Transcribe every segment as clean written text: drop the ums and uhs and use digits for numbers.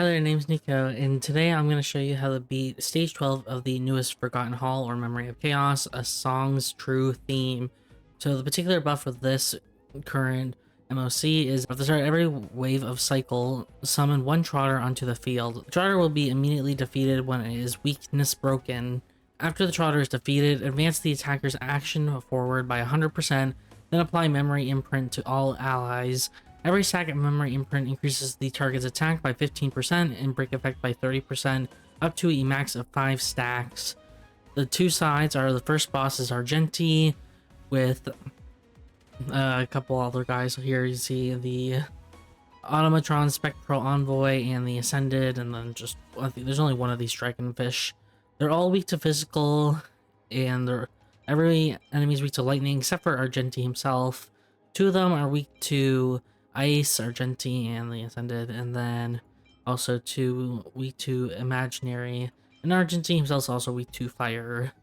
Hi there, name's Nico, and today I'm going to show you how to beat Stage 12 of the newest Forgotten Hall or Memory of Chaos, a song's true theme. So the particular buff for this current MoC is at the start of every wave of cycle, summon one Trotter onto the field. The Trotter will be immediately defeated when it is weakness broken. After the Trotter is defeated, advance the attacker's action forward by 100%, then apply Memory Imprint to all allies. Every stack of Memory Imprint increases the target's attack by 15% and break effect by 30%, up to a max of 5 stacks. The two sides are the first boss is Argenti, with a couple other guys here. You see the Automatron Spectral Envoy and the Ascended, and then just, I think there's only one of these Dragonfish. They're all weak to physical, and every enemy is weak to lightning except for Argenti himself. Two of them are weak to Ice, Argenti, and the Ascended, and then also two weak to Imaginary, and Argenti himself is also weak to Fire.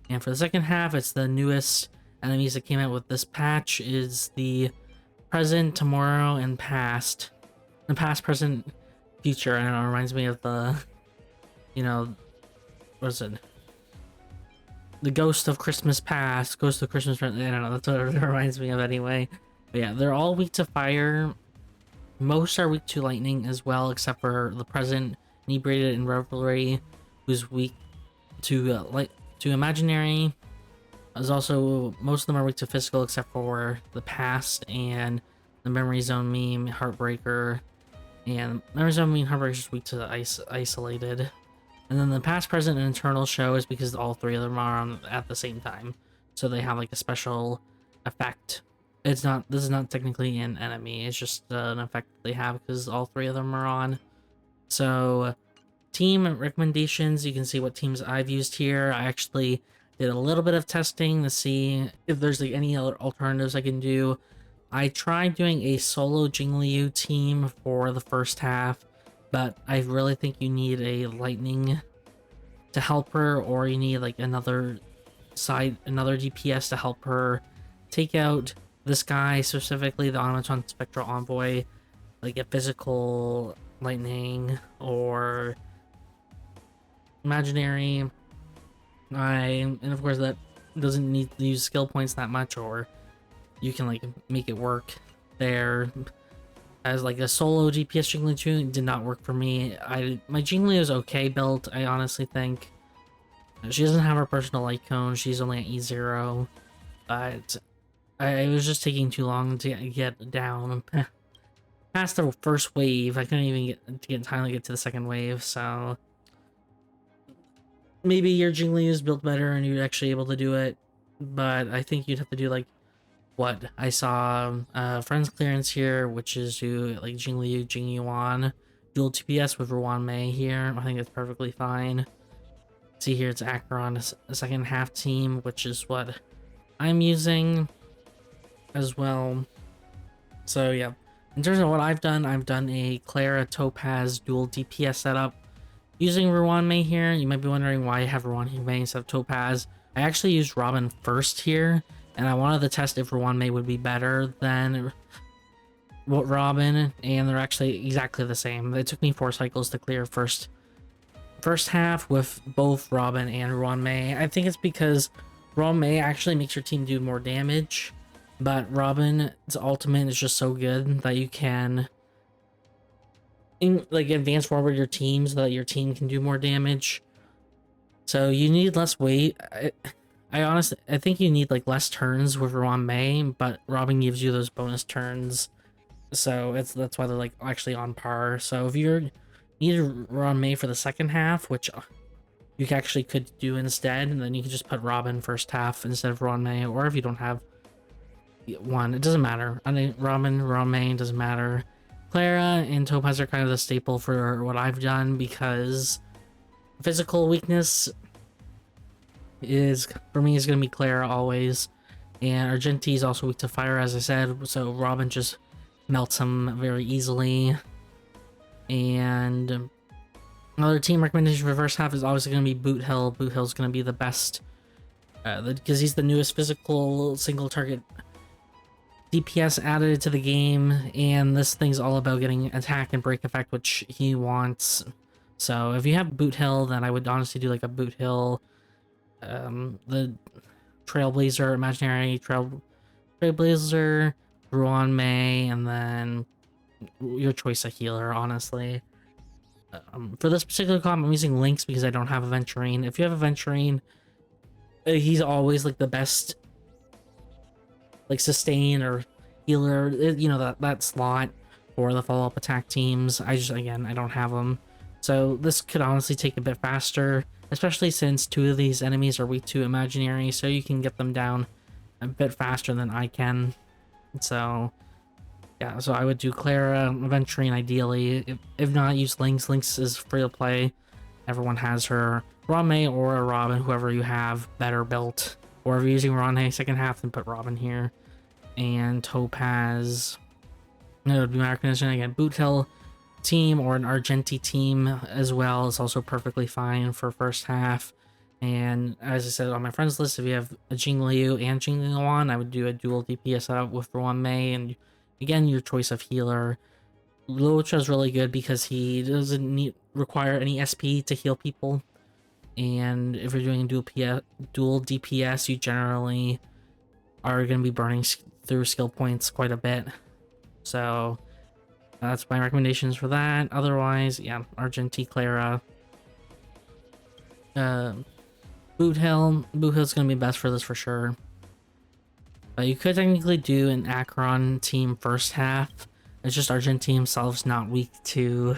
And for the second half, it's the newest enemies that came out with this patch is the present, tomorrow, and past. The past, present, future. I don't know, it reminds me of the, what is it? The Ghost of Christmas Past, Ghost of Christmas Present. I don't know, that's what it reminds me of anyway. But yeah, they're all weak to fire. Most are weak to lightning as well, except for the present, Inebriated, and Revelry, who's weak to imaginary. As also, most of them are weak to physical, except for the past and the memory zone meme, Heartbreaker. And memory zone meme, Heartbreaker is just weak to isolated. And then the past, present, and eternal show is because all three of them are on at the same time, so they have like a special effect. This is not technically an enemy, it's just an effect they have because all three of them are on. So team recommendations, you can see what teams I've used here. I actually did a little bit of testing to see if there's like any other alternatives I can do. I tried doing a solo Jingliu team for the first half, but I really think you need a lightning to help her, or you need like another DPS to help her take out this guy, specifically the Automaton Spectral Envoy, like a physical lightning or imaginary. And of course that doesn't need to use skill points that much, or you can like make it work there. As like a solo DPS Jingliu did not work for me. My Jingliu is okay built, I honestly think. She doesn't have her personal light cone, she's only at E0, but it was just taking too long to get down past the first wave. I couldn't even get time to get to the second wave, so maybe your Jingliu is built better and you're actually able to do it, but I think you'd have to do like what I saw Friends Clearance here, which is do like Jingliu, Jing Yuan, dual-DPS with Ruan Mei here. I think it's perfectly fine. See here, it's Acheron, a second half team, which is what I'm using as well. So yeah, in terms of what I've done a Clara Topaz dual-DPS setup using Ruan Mei here. You might be wondering why I have Ruan Mei instead of Topaz. I actually used Robin first here, and I wanted to test if Ruan Mei would be better than Robin, and they're actually exactly the same. It took me 4 cycles to clear first half with both Robin and Ruan Mei. I think it's because Ruan Mei actually makes your team do more damage, but Robin's ultimate is just so good that you can advance forward your team so that your team can do more damage. So you need less weight. I think you need like less turns with Ruan Mei, but Robin gives you those bonus turns, so that's why they're like actually on par. So if you need Ruan Mei for the second half, which you actually could do instead, and then you can just put Robin first half instead of Ruan Mei, or if you don't have one, it doesn't matter. I think Ruan Mei doesn't matter. Clara and Topaz are kind of the staple for what I've done, because physical weakness is, for me, is going to be Clara always, and Argenti is also weak to fire, as I said, so Robin just melts him very easily. And another team recommendation for first half is obviously going to be Boothill. Boothill's going to be the best, because he's the newest physical single target DPS added to the game, and this thing's all about getting attack and break effect, which he wants. So if you have Boothill, then I would honestly do like a Boothill, the Trailblazer, imaginary Trailblazer, Ruan Mei, and then your choice of healer, honestly. For this particular comp, I'm using Lynx because I don't have Aventurine. If you have Aventurine, he's always like the best, like sustain or healer, you know, that slot for the follow-up attack teams. Again, I don't have them. So this could honestly take a bit faster, especially since 2 of these enemies are weak to imaginary, so you can get them down a bit faster than I can. So yeah, so I would do Clara, Aventurine ideally. If not, use Lynx. Lynx is free to play. Everyone has her. Ruan Mei or a Robin, whoever you have better built. Or if you're using Ruan Mei second half, then put Robin here. And Topaz. It would be my recommendation. Again, Boothill team or an Argenti team as well is also perfectly fine for first half. And as I said on my friends list, if you have a Jingliu and Jing Yuan, I would do a dual DPS setup with Ruan Mei, and again, your choice of healer. Luocha is really good because he doesn't require any SP to heal people. And if you're doing dual DPS, you generally are going to be burning through skill points quite a bit. So that's my recommendations for that. Otherwise, yeah, Argenti, Clara, Boothill's going to be best for this for sure. But you could technically do an Acheron team first half. It's just Argenti himself's not weak to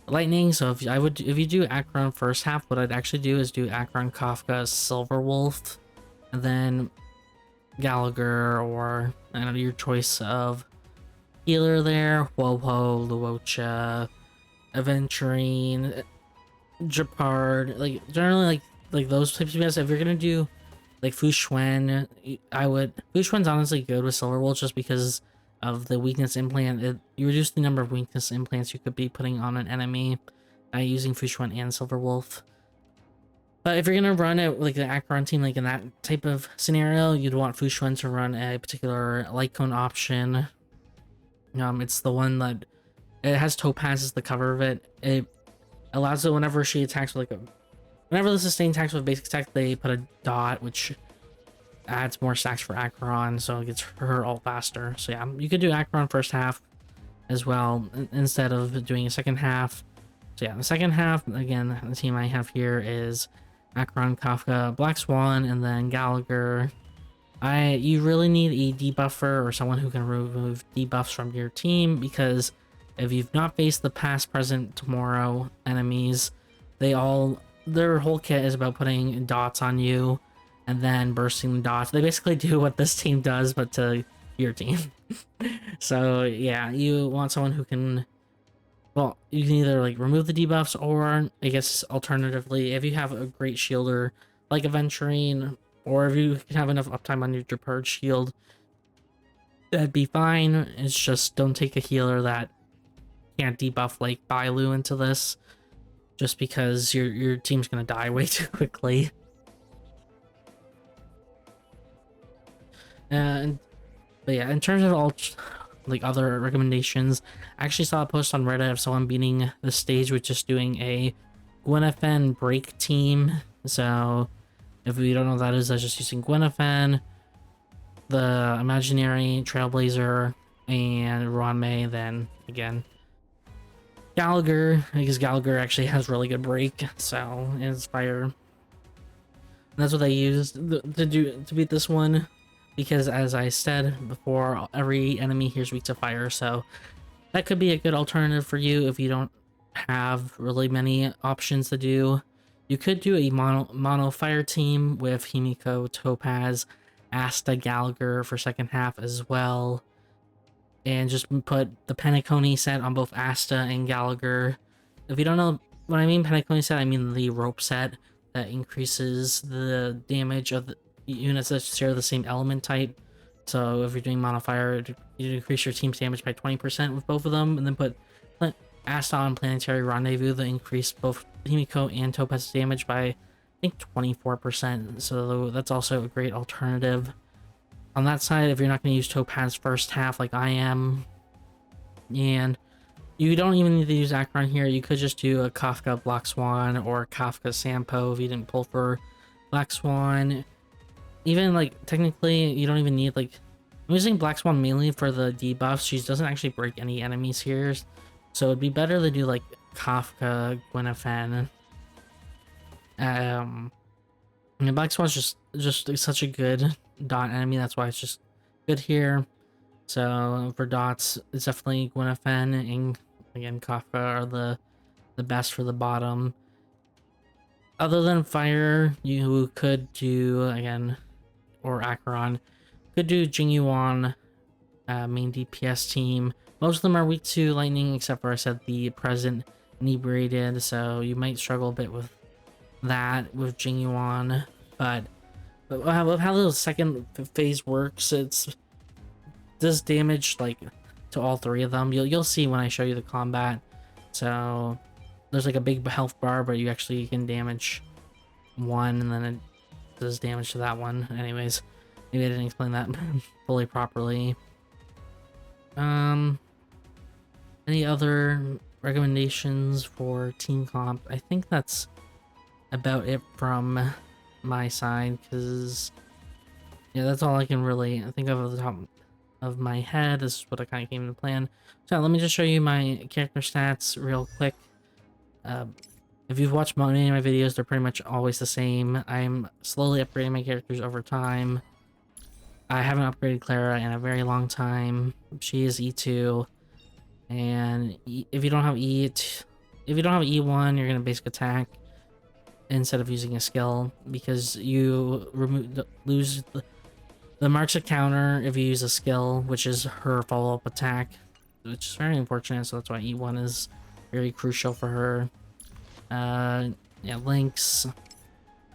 lightning. So if you do Acheron first half, what I'd actually do is do Acheron, Kafka, Silverwolf, and then Gallagher, or I don't know, your choice of healer there. Huo Huo, Luocha, Aventurine, Gepard, like generally like those types of guys. If you're gonna do like Fu Xuan, Fu Xuan's honestly good with Silverwolf just because of the weakness implant. You reduce the number of weakness implants you could be putting on an enemy by using Fu Xuan and Silverwolf. But if you're gonna run it like the Acheron team, like in that type of scenario, you'd want Fu Xuan to run a particular light cone option. It's the one that it has Topaz as the cover of it. It allows it whenever she attacks with whenever the sustain attacks with basic attack, they put a dot, which adds more stacks for Acheron, so it gets her ult faster. So yeah, you could do Acheron first half as well instead of doing a second half. So yeah, the second half, again, the team I have here is Acheron, Kafka, Black Swan, and then Gallagher. You really need a debuffer or someone who can remove debuffs from your team, because if you've not faced the past, present, tomorrow enemies, their whole kit is about putting dots on you and then bursting the dots. They basically do what this team does, but to your team. So yeah, you want someone who can, well, you can either like remove the debuffs, or I guess alternatively, if you have a great shielder like Aventurine, or if you can have enough uptime on your Gepard shield, that'd be fine. It's just don't take a healer that can't debuff like Bailu into this, just because your team's gonna die way too quickly. But yeah, in terms of other recommendations, I actually saw a post on Reddit of someone beating the stage with just doing a Gwyneth break team. So if you don't know what that is, that's just using Gwyneth, the imaginary Trailblazer, and Ruan Mei, then again Gallagher, because Gallagher actually has really good break, so Inspire. And that's what they used to beat this one, because as I said before, every enemy here is weak to fire, so that could be a good alternative for you if you don't have really many options to do. You could do a mono fire team with Himiko, Topaz, Asta, Gallagher for second half as well, and just put the Penacony set on both Asta and Gallagher. If you don't know what I mean Penacony set, I mean the rope set that increases the damage of the units that share the same element type. So if you're doing mono fire, you increase your team's damage by 20% with both of them, and then put Asta on Planetary Rendezvous that increase both Himiko and Topaz's damage by, I think, 24%. So that's also a great alternative. on that side, if you're not going to use Topaz first half like I am, and you don't even need to use Acheron here, you could just do a Kafka Black Swan or Kafka Sampo if you didn't pull for Black Swan. Even like technically you don't even need, like, I'm using Black Swan mainly for the debuffs. She doesn't actually break any enemies here, so it'd be better to do like Kafka, Gwyneth. And Black Swan's just such a good dot enemy, that's why it's just good here. So for dots, it's definitely Gwyneth and again Kafka are the best for the bottom. Other than fire, you could do again, or Acheron, could do Jing Yuan, main DPS team. Most of them are weak to lightning, except for I said the present inebriated, so you might struggle a bit with that with Jing Yuan. But how the second phase works, it's does damage like to all three of them. You'll see when I show you the combat. So there's like a big health bar, but you actually can damage one, and then it does damage to that one. Anyways, maybe I didn't explain that fully properly. Any other recommendations for team comp? I think that's about it from my side, because yeah, that's all I can really think of at the top of my head. This is what I kind of came to plan. So let me just show you my character stats real quick. If you've watched any of my videos, they're pretty much always the same. I'm slowly upgrading my characters over time. I haven't upgraded Clara in a very long time. She is E2, and if you don't have E1, you're gonna basic attack instead of using a skill, because you lose the marks of counter if you use a skill, which is her follow-up attack, which is very unfortunate. So that's why E1 is very crucial for her. Yeah, Lynx,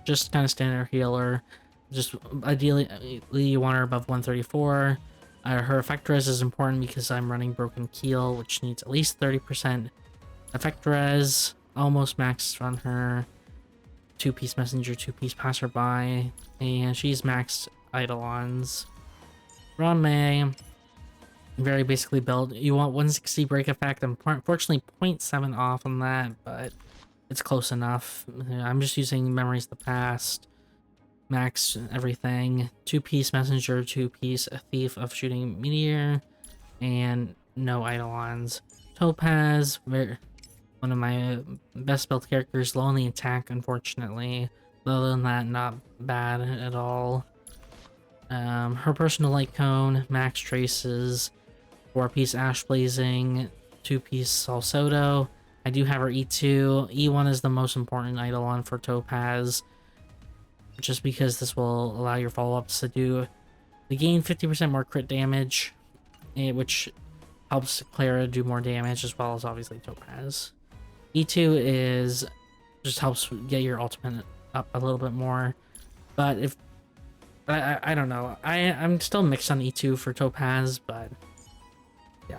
just kind of standard healer. Just ideally you want her above 134. Her effect res is important because I'm running Broken Keel, which needs at least 30% effect res. Almost maxed on her. 2-piece messenger, 2-piece passerby, and she's maxed Eidolons. Ruan Mei, very basically built. You want 160 break effect. I'm unfortunately 0.7 off on that, but it's close enough. I'm just using Memories of the Past. Max everything. 2-piece messenger, 2-piece thief of shooting meteor, and no Eidolons. Topaz, one of my best built characters, low on the attack, unfortunately. Other than that, not bad at all. Her personal light cone, max traces, 4-piece ash blazing, 2-piece Salsodo. I do have her E2. E1 is the most important Eidolon for Topaz, just because this will allow your follow-ups to gain 50% more crit damage, which helps Clara do more damage, as well as obviously Topaz. E2 is just helps get your ultimate up a little bit more, but if I don't know, I'm still mixed on E2 for Topaz, but yeah.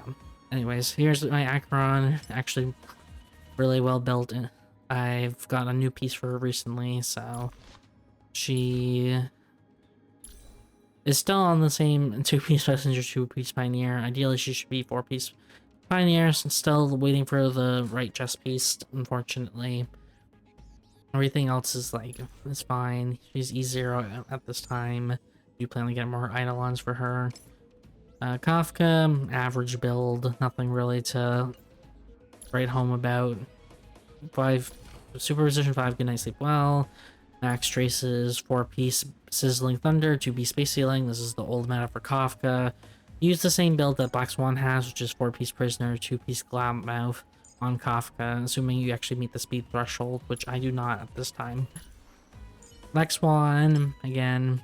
Anyways, here's my Acheron, actually really well built. I've got a new piece for her recently, so she is still on the same 2-piece messenger, 2-piece pioneer. Ideally she should be 4-piece pioneer, still waiting for the right chest piece, unfortunately. Everything else is like, it's fine. She's E0 at this time. You plan to get more Eidolons for her. Kafka, average build, nothing really to write home about. 5 Superposition 5, Good Night Sleep Well. Max traces, 4-piece Sizzling Thunder, 2-piece Space Ceiling. This is the old meta for Kafka. Use the same build that Black Swan has, which is 4-piece Prisoner, 2-piece Glabmouth on Kafka, assuming you actually meet the speed threshold, which I do not at this time. Black Swan, again,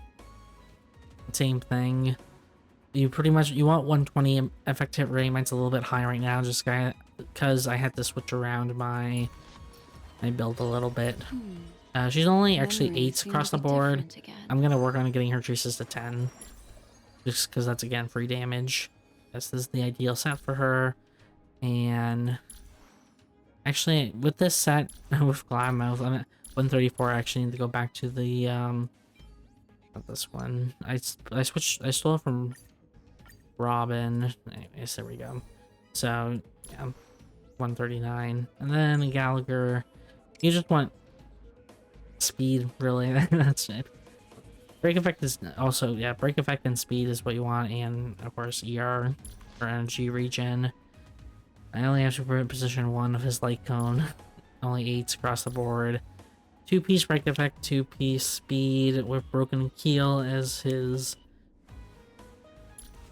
same thing. You want 120 effect hit rate. Mine's a little bit high right now, just because I had to switch around my build a little bit. She's only actually 8s across the board. I'm gonna work on getting her traces to 10, just because that's again free damage. This is the ideal set for her. And actually, with this set with Glabmouth, I'm at 134. I actually need to go back to the Not this one. I stole it from Robin. Anyways, there we go. So yeah, 139, and then Gallagher. You just want speed, really. That's it. Break effect is also, yeah, break effect and speed is what you want, and of course ER for energy regen. I only have to position 1 of his light cone. Only 8s across the board. 2-piece break effect, 2-piece speed with broken keel as his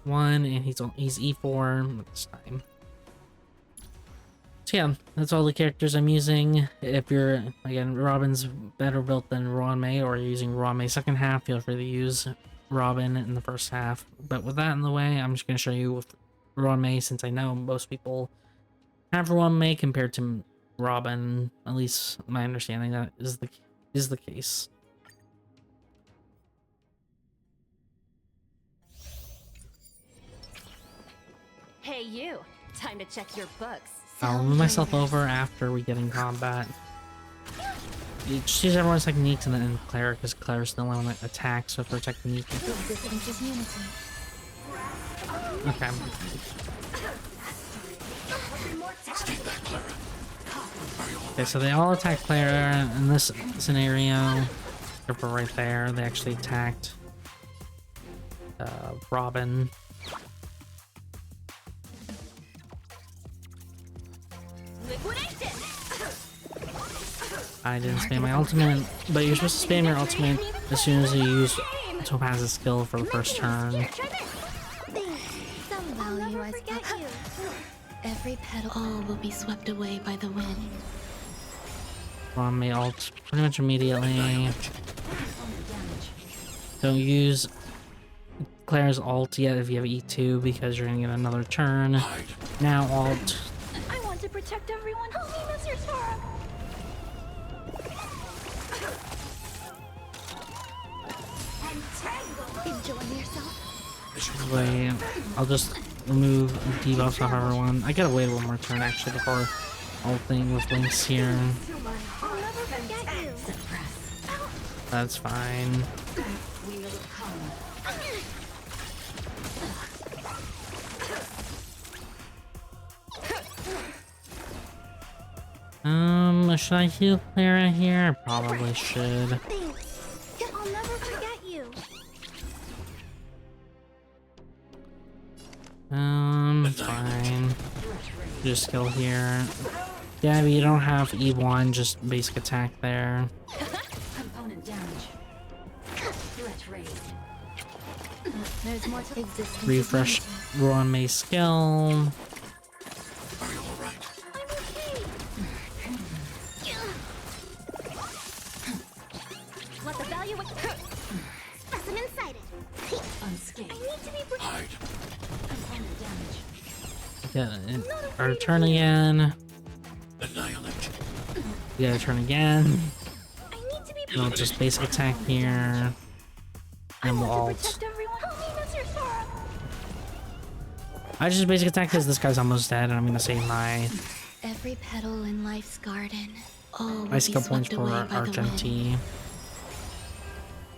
1, and he's E4 this time. So yeah, that's all the characters I'm using. If you're, again, Robin's better built than Ruan Mei, or you're using Ruan Mei second half, feel free to use Robin in the first half. But with that in the way, I'm just going to show you with Ruan Mei, since I know most people have Ruan Mei compared to Robin. At least my understanding that is the case. Hey you, time to check your books. I'll move myself over after we get in combat. You just use everyone's techniques and then Clara, because Clara's the one that attacks with her technique. Okay. Okay, so they all attack Clara in this scenario. Except for right there, they actually attacked Robin. I didn't spam my ultimate, but you're supposed to spam your ultimate as soon as you use Topaz's skill for the first turn. Every petal all will be swept away by the wind. Ruan Mei ult pretty much immediately. Don't use Clara's ult yet if you have E2 because you're gonna get another turn. Now ult. I want to protect everyone. Help me, Mr. Swan. Enjoy yourself. Wait, I'll just remove debuffs off everyone. I gotta wait one more turn actually before ulting with Lynx here. I'll never forget you. That's fine. Should I heal Clara here? I probably should. I'll never forget you. Fine. Just skill here. Yeah, but you don't have E1, just basic attack there. Component damage. Threat raised. There's more to existence. Refresh Ruan Mei's skill. Are you alright? What the value with specimen sighted. Unscathed. I need to be Hide. component damage. Yeah, our turn again. Annihilate. We gotta turn again. I need to be We'll just basic attack here. And we'll ult. protect everyone. Help me, Mr. Swan. I just basic attack because this guy's almost dead and I'm gonna save my Every petal in life's garden. All will my be skill points swept for away by the wind. Argenti.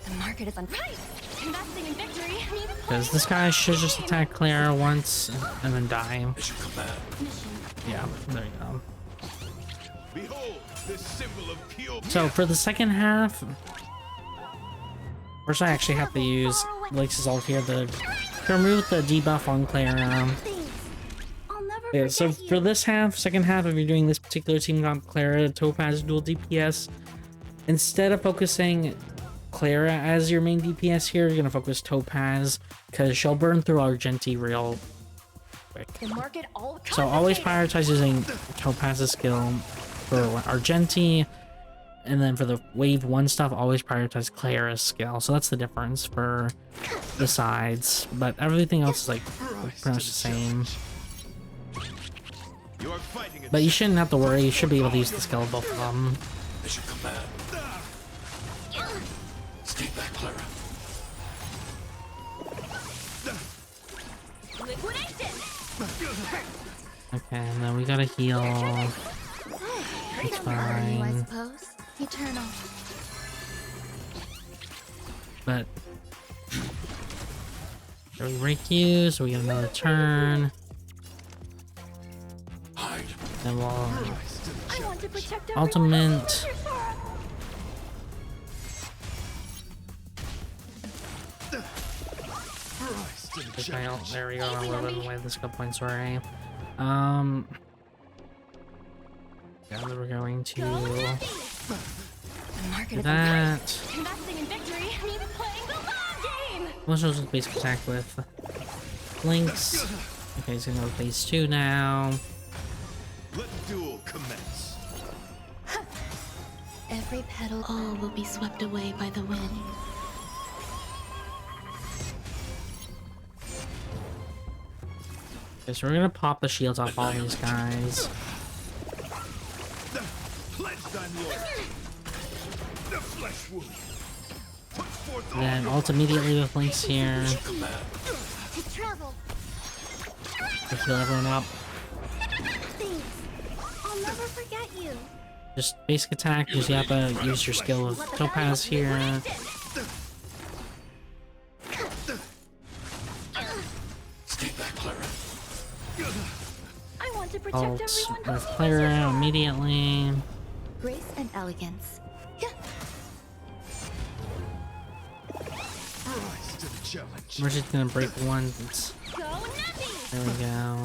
The market is on right. Investing in victory. Because this guy should just attack Clara once and then die. Mission command. Yeah, there you go. Behold, this symbol of pure. So for the second half, first I actually have to use Lynx's ult here to remove the debuff on Clara. I'll never Yeah, forget so you. for this half, second half, if you're doing this particular team comp, Clara, Topaz, dual DPS, instead of focusing Clara as your main DPS here, you're gonna focus Topaz because she'll burn through Argenti real quick. The market all So always prioritize using Topaz's skill for Argenti, and then for the wave 1 stuff, always prioritize Clara's skill. So that's the difference for the sides, but everything else is like pretty much the same. You are fighting it. But you shouldn't have to worry, you should be able to use the skill of both of them. Mission command. Stay back, Clara. liquidation. Okay, and then we gotta heal. It's Are you, I fine. suppose? Eternal. But There we break you, so we get another turn. Then we'll I want to protect ultimate. There we go. I'm living away this skill point. Sorry. Yeah, then we're going to do that. Investing in victory means playing the long game. Let's just basic attack with Lynx. Okay, he's gonna go phase 2 now. Let the duel commence. Every petal, all will be swept away by the wind. Okay, so we're gonna pop the shields off all these guys. Pledge thine loyalty. The flesh wound. Put forth all Then your ult immediately with Lynx here To travel. to heal everyone up. Thanks. I'll never forget you. Just basic attack, use Yappa, use your skill with Topaz here. Stay back, Clara. I want to protect Ult everyone. with Clara immediately. Grace and elegance. Rise to the challenge. We're just gonna break once. Go nutty. There we go.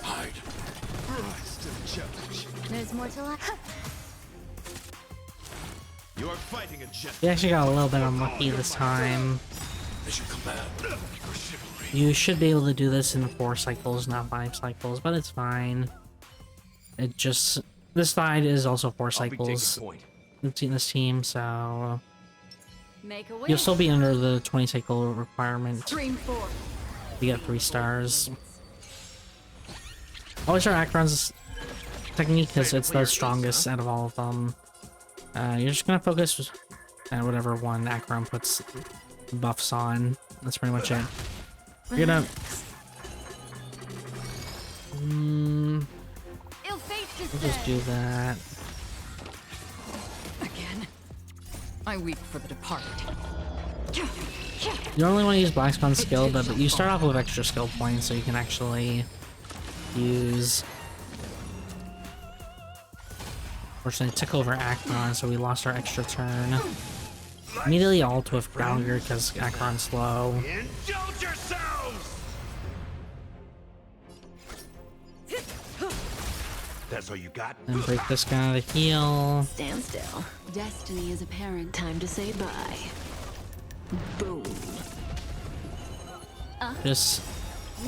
Hide. Rise to the challenge. There's more to life. You are fighting a jet. We actually got a little bit unlucky this time. As you command. Your chivalry. You should be able to do this in 4 cycles, not 5 cycles, but it's fine. It just... This side is also 4 cycles in this team, so... Make a wish. You'll still be under the 20 cycle requirement. Dream 4. You get 3 stars. Always try Acheron's technique because it's the strongest out of all of them. You're just gonna focus at whatever one Acheron puts buffs on. That's pretty much it. You're gonna... Ill fate We'll just do that. Again, I weep for the departed. You don't really want to use Black Swan's skill, but you start off with extra skill points so you can actually use... Unfortunately, it took over Acheron, so we lost our extra turn. Immediately ult with Gallagher because Acheron's slow. Indulge yourselves! That's all you got? And break this guy to heal. Stand still. Destiny is apparent. Time to say bye. Boom. Just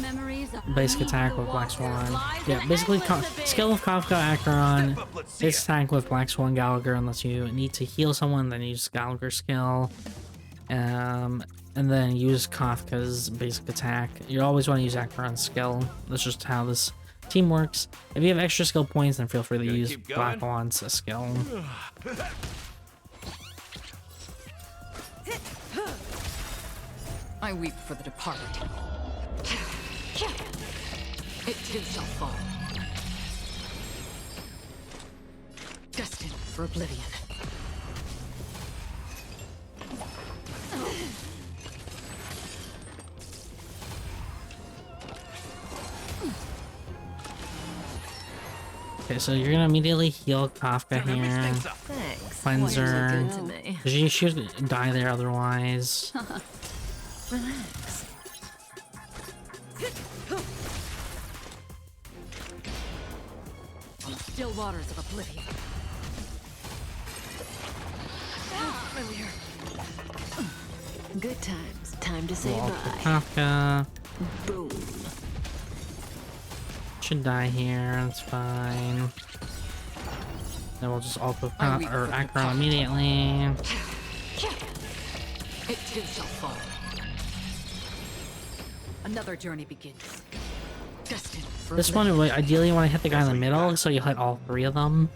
Memories of basic attack with Black Swan. Yeah, basically skill with Kafka, Acheron, basic attack with Black Swan, Gallagher, unless you need to heal someone, then use Gallagher's skill. And then use Kafka's basic attack. You always want to use Acheron's skill. That's just how this team works. If you have extra skill points, then feel free to use Black Swan's skill. I weep for the departed. It too shall fall. Destined for oblivion. Okay, so you're gonna immediately heal Kafka here. Thanks. Cleanser. Good to me. You should die there otherwise. Relax. On the still waters of oblivion. Familiar. Good times. Time to say Ult with bye. Kafka. Boom. Should die here, that's fine. Then we'll just ult with Acheron immediately. It too shall fall. Another journey begins. Destined for This one, ideally you want to hit the guy in the middle, so you hit all 3 of them.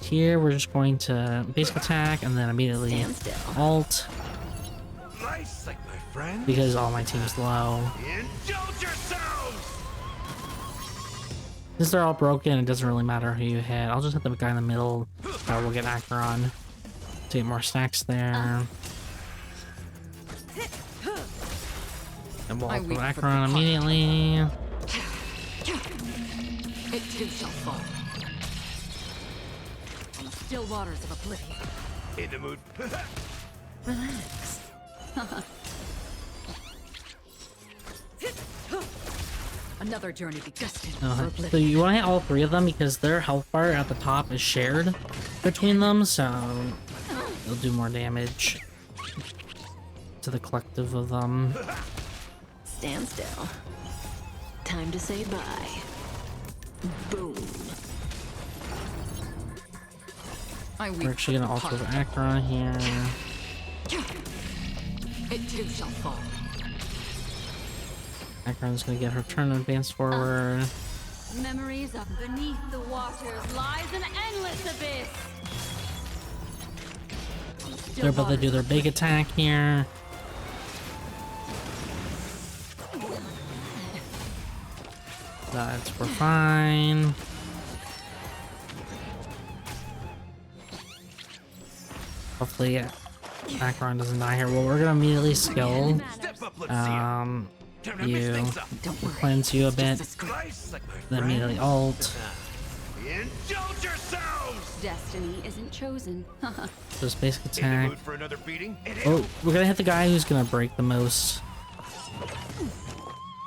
Here we're just going to basic attack and then immediately Stand still. ult, Nice, like my friend. because all my team's low. Indulge yourselves! Since they're all broken, it doesn't really matter who you hit. I'll just hit the guy in the middle, we'll get Acheron to get more stacks there. And we'll go Acheron immediately. It too shall fall. On the still waters of oblivion. In the mood. Relax. Another journey be destined for oblivion. So you want to hit all three of them because their health bar at the top is shared between them, so they'll do more damage to the collective of them. Stand still. Time to say bye. Boom. We're actually gonna also go Acheron here. It too shall fall. Acheron's gonna get her turn and advance forward. Memories of beneath the waters lies an endless abyss. They're about to do their big attack here. We're fine. Hopefully Acheron doesn't die here. Well, we're gonna immediately skill you, cleanse you a bit, then immediately ult. Indulge yourselves! Destiny isn't chosen. Just basic In the attack. mood for another beating? Oh, we're gonna hit the guy who's gonna break the most.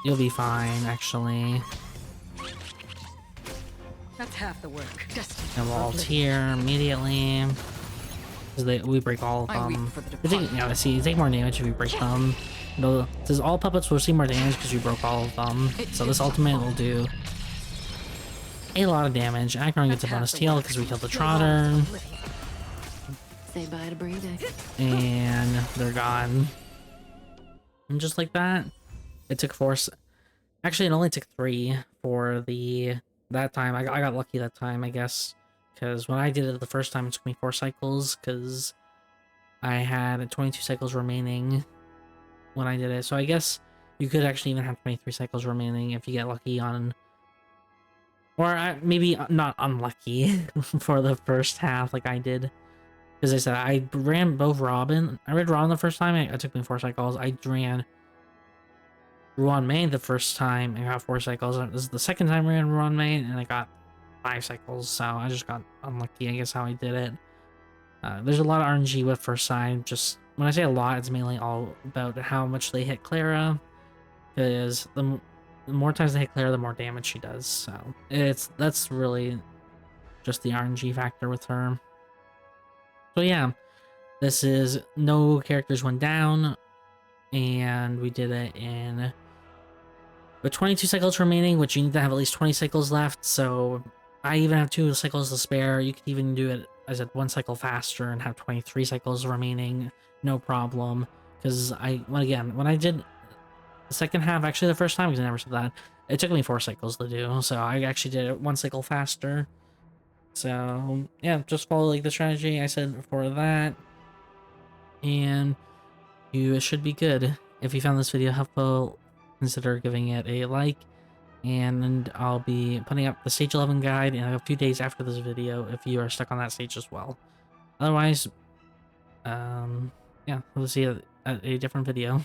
You'll be fine, actually. That's half the work. Destiny. And we'll ult here immediately. Because we break all of them. Yeah, see, you take more damage if you break them. No, it says all puppets will receive more damage because you broke all of them. So this ultimate will do a lot of damage. Acheron gets a bonus heal because we killed the Trotter. Say bye to breathing. And they're gone. And just like that, it took 4. Actually, it only took 3 for that time. I got lucky that time, I guess. Because when I did it the first time, it took me 4 cycles. Because I had 22 cycles remaining when I did it. So I guess you could actually even have 23 cycles remaining if you get lucky on... Or maybe not unlucky for the first half like I did. Because I said, I ran both Robin. I read Robin the first time, it took me 4 cycles. I ran Ruan Mei the first time, and got 4 cycles. This is the second time I ran Ruan Mei, and I got 5 cycles. So I just got unlucky, I guess, how I did it. There's a lot of RNG with first sight. Just when I say a lot, it's mainly all about how much they hit Clara. Because the more times they hit Clara, the more damage she does. So that's really just the RNG factor with her. So yeah, this is no characters went down, and we did it in with 22 cycles remaining, which you need to have at least 20 cycles left. So I even have 2 cycles to spare. You could even do it as 1 cycle faster and have 23 cycles remaining, no problem. Because when I did the second half, actually the first time, because I never said that, it took me 4 cycles to do. So I actually did it 1 cycle faster. So yeah, just follow like the strategy I said for that, and you should be good. If you found this video helpful, consider giving it a like, and I'll be putting up the stage 11 guide in a few days after this video if you are stuck on that stage as well. Otherwise, yeah, we'll see you at a different video.